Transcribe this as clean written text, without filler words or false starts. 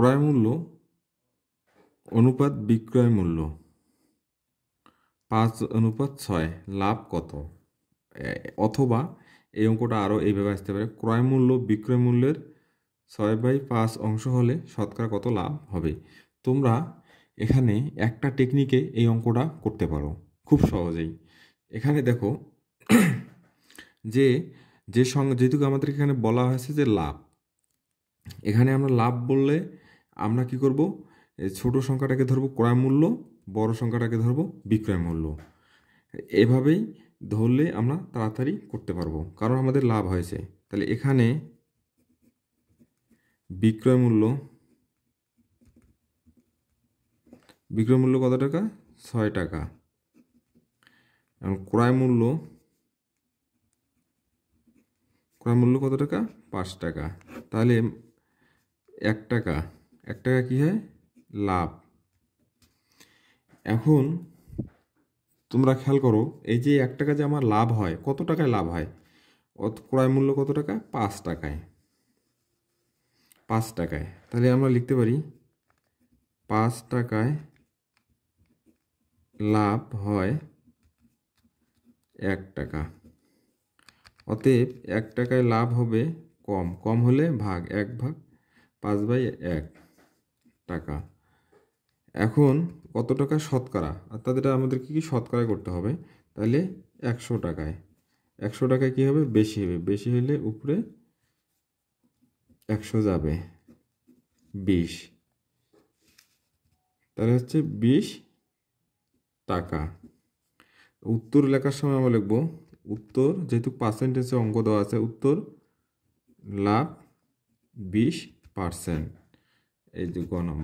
ক্রয় মূল্য অনুপাত বিক্রয় মূল্য 5:6, লাভ কত? অথবা এই অঙ্কটা আরও এইভাবে আসতে পারে, ক্রয় মূল্য বিক্রয় মূল্যের 6/5 অংশ হলে শতকরা কত লাভ হবে। তোমরা এখানে একটা টেকনিকে এই অঙ্কটা করতে পারো খুব সহজেই। এখানে দেখো যে যেহেতু আমাদের এখানে বলা হয়েছে যে লাভ, এখানে আমরা লাভ বললে আমরা কি করব, ছোট সংখ্যাটাকে ধরবো ক্রয় মূল্য, বড় সংখ্যাটাকে ধরবো বিক্রয় মূল্য। এভাবেই ধরলে আমরা তাড়াতাড়ি করতে পারবো, কারণ আমাদের লাভ হয়েছে। তাহলে এখানে বিক্রয় মূল্য কত টাকা? 6 টাকা। এবং ক্রয় মূল্য কত টাকা? 5 টাকা। তাহলে 1 টাকা কি হয়? লাভ। এখন তোমরা খেয়াল করো, এই যে 1 টাকা যে আমার লাভ হয়, কত টাকায় লাভ হয়? ক্রয় মূল্য কত টাকা? 5 টাকায়। তাহলে আমরা লিখতে পারি 5 টাকায় লাভ হয় 1 টাকা। অতএব 1 টাকায় লাভ হবে কম হলে ভাগ, 1/5 টাকা। এখন কত টাকা শতকরা, অর্থাৎ এটা আমাদেরকে কি শতকরা করতে হবে। তাহলে 100 টাকায় কী হবে? বেশি হবে। বেশি হলে উপরে 100 যাবে, 20। তাহলে হচ্ছে 20 টাকা। উত্তর লেখার সময় আমরা লিখব উত্তর, যেহেতু পার্সেন্টেজে অঙ্ক দেওয়া আছে, উত্তর লাভ 20%। এই যে গ নম্বর।